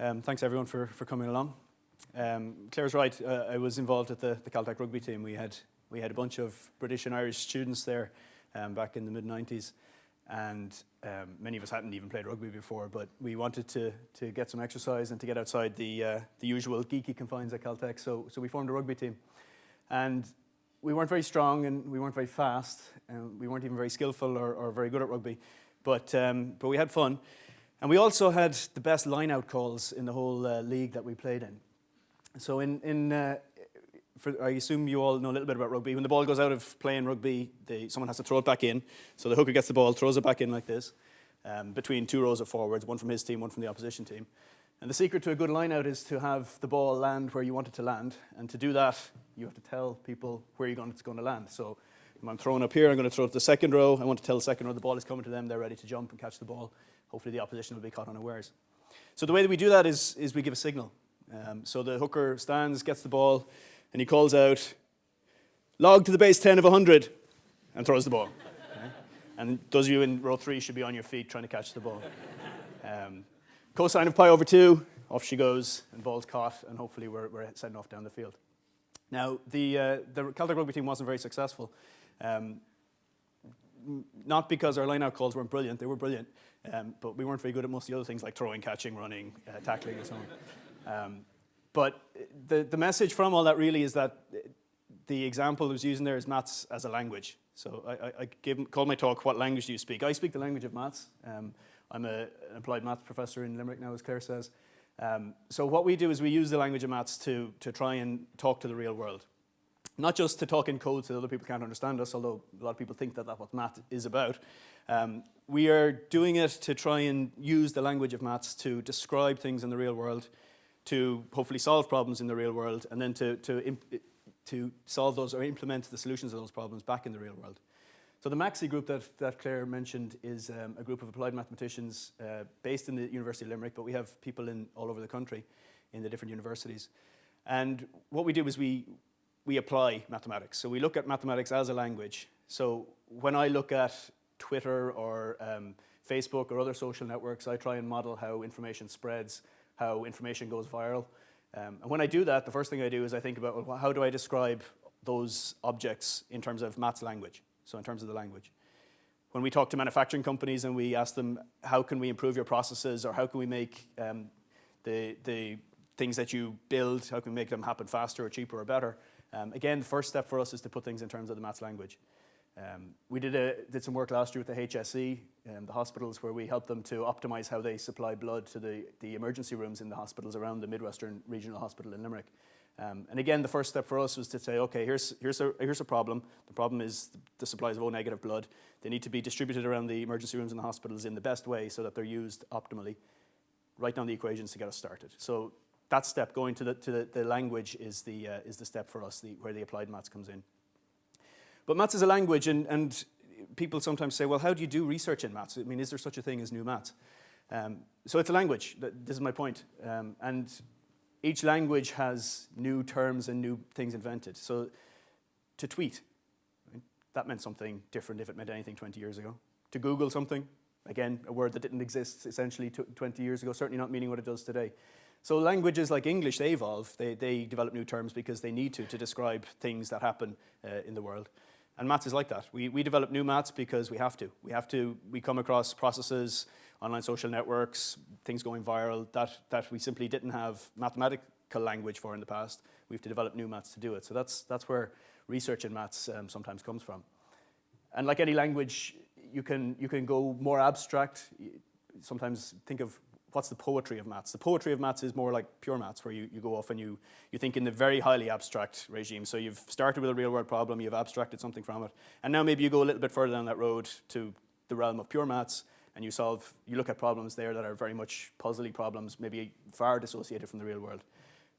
Thanks everyone for coming along. Claire's right. I was involved at the Caltech rugby team. We had a bunch of British and Irish students there back in the mid-90s, and many of us hadn't even played rugby before, but we wanted to get some exercise and to get outside the usual geeky confines at Caltech, so we formed a rugby team. And we weren't very strong and we weren't very fast, and we weren't even very skillful or very good at rugby, but we had fun. And we also had the best line-out calls in the whole league that we played in. So I assume you all know a little bit about rugby. When the ball goes out of playing rugby, someone has to throw it back in. So the hooker gets the ball, throws it back in like this, between two rows of forwards, one from his team, one from the opposition team. And the secret to a good line-out is to have the ball land where you want it to land. And to do that, you have to tell people where it's going to land. So if I'm throwing up here, I'm going to throw it to the second row. I want to tell the second row the ball is coming to them. They're ready to jump and catch the ball. Hopefully the opposition will be caught unawares. So the way that we do that is we give a signal. So the hooker stands, gets the ball, and he calls out, "Log to the base 10 of 100," and throws the ball. Okay? And those of you in row 3 should be on your feet trying to catch the ball. Cosine of pi over 2, off she goes, and ball's caught, and hopefully we're setting off down the field. Now, the Celtic rugby team wasn't very successful. Not because our line-out calls weren't brilliant, they were brilliant, but we weren't very good at most of the other things like throwing, catching, running, tackling, and so on. But the message from all that really is that the example I was using there is maths as a language. So I called my talk, "What language do you speak?" I speak the language of maths. I'm an applied maths professor in Limerick now, as Claire says. So what we do is we use the language of maths to try and talk to the real world. Not just to talk in code so that other people can't understand us, although a lot of people think that that's what math is about. We are doing it to try and use the language of maths to describe things in the real world, to hopefully solve problems in the real world, and then to solve those or implement the solutions of those problems back in the real world. So the MAXI group that Claire mentioned is a group of applied mathematicians based in the University of Limerick, but we have people all over the country in the different universities. And what we do is we apply mathematics. So we look at mathematics as a language. So when I look at Twitter or Facebook or other social networks, I try and model how information spreads, how information goes viral. And when I do that, the first thing I do is I think about, well, how do I describe those objects in terms of maths language, so in terms of the language. When we talk to manufacturing companies and we ask them, how can we improve your processes, or how can we make the things that you build, how can we make them happen faster or cheaper or better? Again, the first step for us is to put things in terms of the maths language. We did some work last year with the HSE, the hospitals, where we helped them to optimize how they supply blood to the emergency rooms in the hospitals around the Midwestern Regional Hospital in Limerick. And again, the first step for us was to say, okay, here's a problem. The problem is the supplies of O-negative blood. They need to be distributed around the emergency rooms and the hospitals in the best way so that they're used optimally. Write down the equations to get us started. So that step, going to the language, is the step for us, where the applied maths comes in. But maths is a language, and people sometimes say, well, how do you do research in maths? I mean, is there such a thing as new maths? So it's a language. This is my point. And each language has new terms and new things invented. So to tweet, right, that meant something different if it meant anything 20 years ago. To Google something, again, a word that didn't exist essentially 20 years ago, certainly not meaning what it does today. So languages like English, they evolve. They develop new terms because they need to describe things that happen in the world. And maths is like that. We develop new maths because we have to. We come across processes, online social networks, things going viral that we simply didn't have mathematical language for in the past. We have to develop new maths to do it. So that's where research in maths sometimes comes from. And like any language, you can go more abstract. Sometimes think of what's the poetry of maths. The poetry of maths is more like pure maths, where you go off and you think in the very highly abstract regime. So you've started with a real world problem, you've abstracted something from it, and now maybe you go a little bit further down that road to the realm of pure maths, and you look at problems there that are very much puzzly problems, maybe far dissociated from the real world.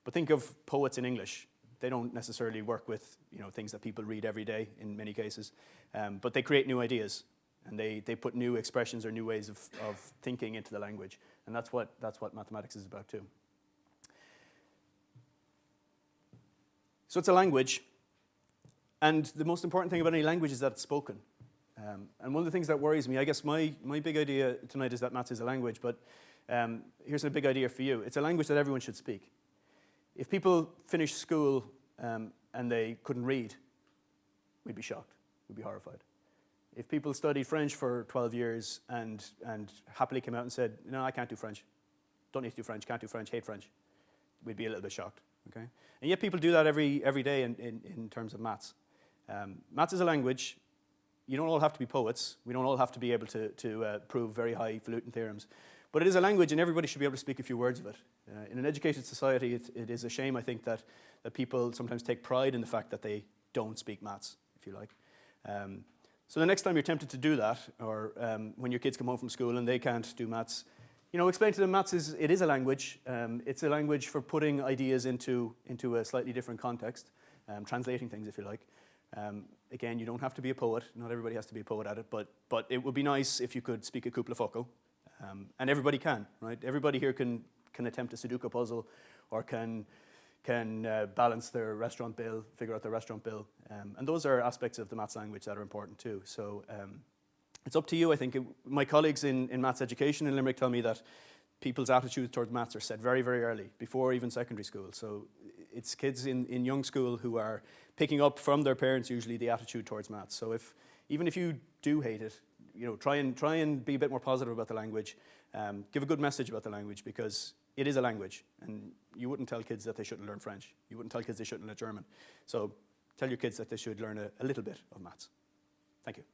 But think of poets in English. They don't necessarily work with things that people read every day in many cases, but they create new ideas. And they put new expressions or new ways of thinking into the language. And that's what mathematics is about too. So it's a language. And the most important thing about any language is that it's spoken. And one of the things that worries me, I guess my big idea tonight is that maths is a language, but here's a big idea for you. It's a language that everyone should speak. If people finish school and they couldn't read, we'd be shocked, we'd be horrified. If people studied French for 12 years and happily came out and said, no, I can't do French, don't need to do French, can't do French, hate French, we'd be a little bit shocked, okay? And yet people do that every day in terms of maths. Maths is a language. You don't all have to be poets. We don't all have to be able to prove very highfalutin theorems. But it is a language, and everybody should be able to speak a few words of it. In an educated society, it is a shame, I think, that people sometimes take pride in the fact that they don't speak maths, if you like. So the next time you're tempted to do that, or when your kids come home from school and they can't do maths, explain to them maths is a language. It's a language for putting ideas into a slightly different context, translating things, if you like. Again, you don't have to be a poet. Not everybody has to be a poet at it, but it would be nice if you could speak a couple of focal. And everybody can, right? Everybody here can attempt a Sudoku puzzle, or can balance their restaurant bill, figure out their restaurant bill. And those are aspects of the maths language that are important too. So it's up to you, I think. My colleagues in maths education in Limerick tell me that people's attitudes towards maths are set very, very early, before even secondary school. So it's kids in young school who are picking up from their parents usually the attitude towards maths. So even if you do hate it, try and be a bit more positive about the language. Give a good message about the language, because it is a language, and you wouldn't tell kids that they shouldn't learn French. You wouldn't tell kids they shouldn't learn German. So tell your kids that they should learn a little bit of maths. Thank you.